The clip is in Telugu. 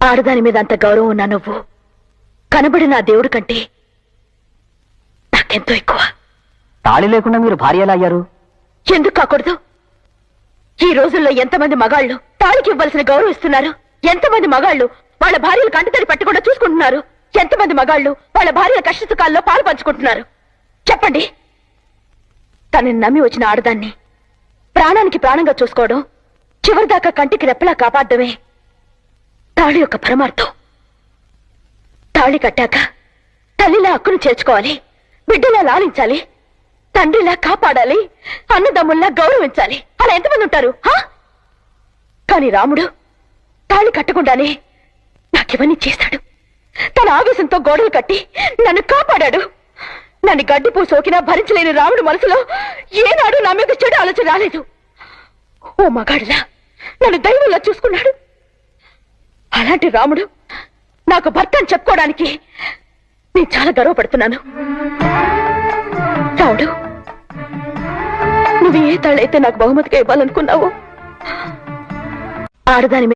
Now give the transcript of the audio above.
ఆడదాని మీద అంత గౌరవం ఉన్నా నువ్వు కనబడి నా దేవుడి కంటే నాకెంతో ఎక్కువ. తాళి లేకుండా మీరు భార్య ఎలా అయ్యారు? ఎందుకు కాకూడదు? ఈ రోజుల్లో ఎంతమంది మగాళ్ళు తాళికి ఇవ్వాల్సిన గౌరవం ఇస్తున్నారు? ఎంతమంది మగాళ్ళు వాళ్ళ భార్యలు కంటితడి పెట్టకుండా చూసుకుంటున్నారు? ఎంతమంది మగాళ్ళు వాళ్ళ భార్యల కష్ట సుఖాల్లో పాలు పంచుకుంటున్నారు? చెప్పండి. తనని నమ్మి వచ్చిన ఆడదాన్ని ప్రాణానికి ప్రాణంగా చూసుకోవడం, చివరిదాకా కంటికి రెప్పలా కాపాడమే తాళి యొక్క పరమార్థం. తాళి కట్టాక తల్లిలా హక్కును చేర్చుకోవాలి, బిడ్డలా లాలించాలి, తండ్రిలా కాపాడాలి, అన్నదమ్ముల్లా గౌరవించాలి. అలా ఎంతమంది ఉంటారు? కాని రాముడు తాళి కట్టకుండానే నాకివన్నీ చేశాడు. తన ఆవేశంతో గోడలు కట్టి నన్ను కాపాడాడు. నన్ను గడ్డిపూ సోకినా భరించలేని రాముడు మనసులో ఏనాడు నా మీద చెడు ఆలోచన రాలేదు. ఓ మగాడిలా నన్ను దైవంలా చూసుకున్నాడు. అలాంటి రాముడు నాకు భర్త అని చెప్పుకోవడానికి నేను చాలా గర్వపడుతున్నాను. రాముడు, నువ్వు ఏ తాళైతే నాకు బహుమతిగా ఇవ్వాలనుకున్నావో ఆడదాని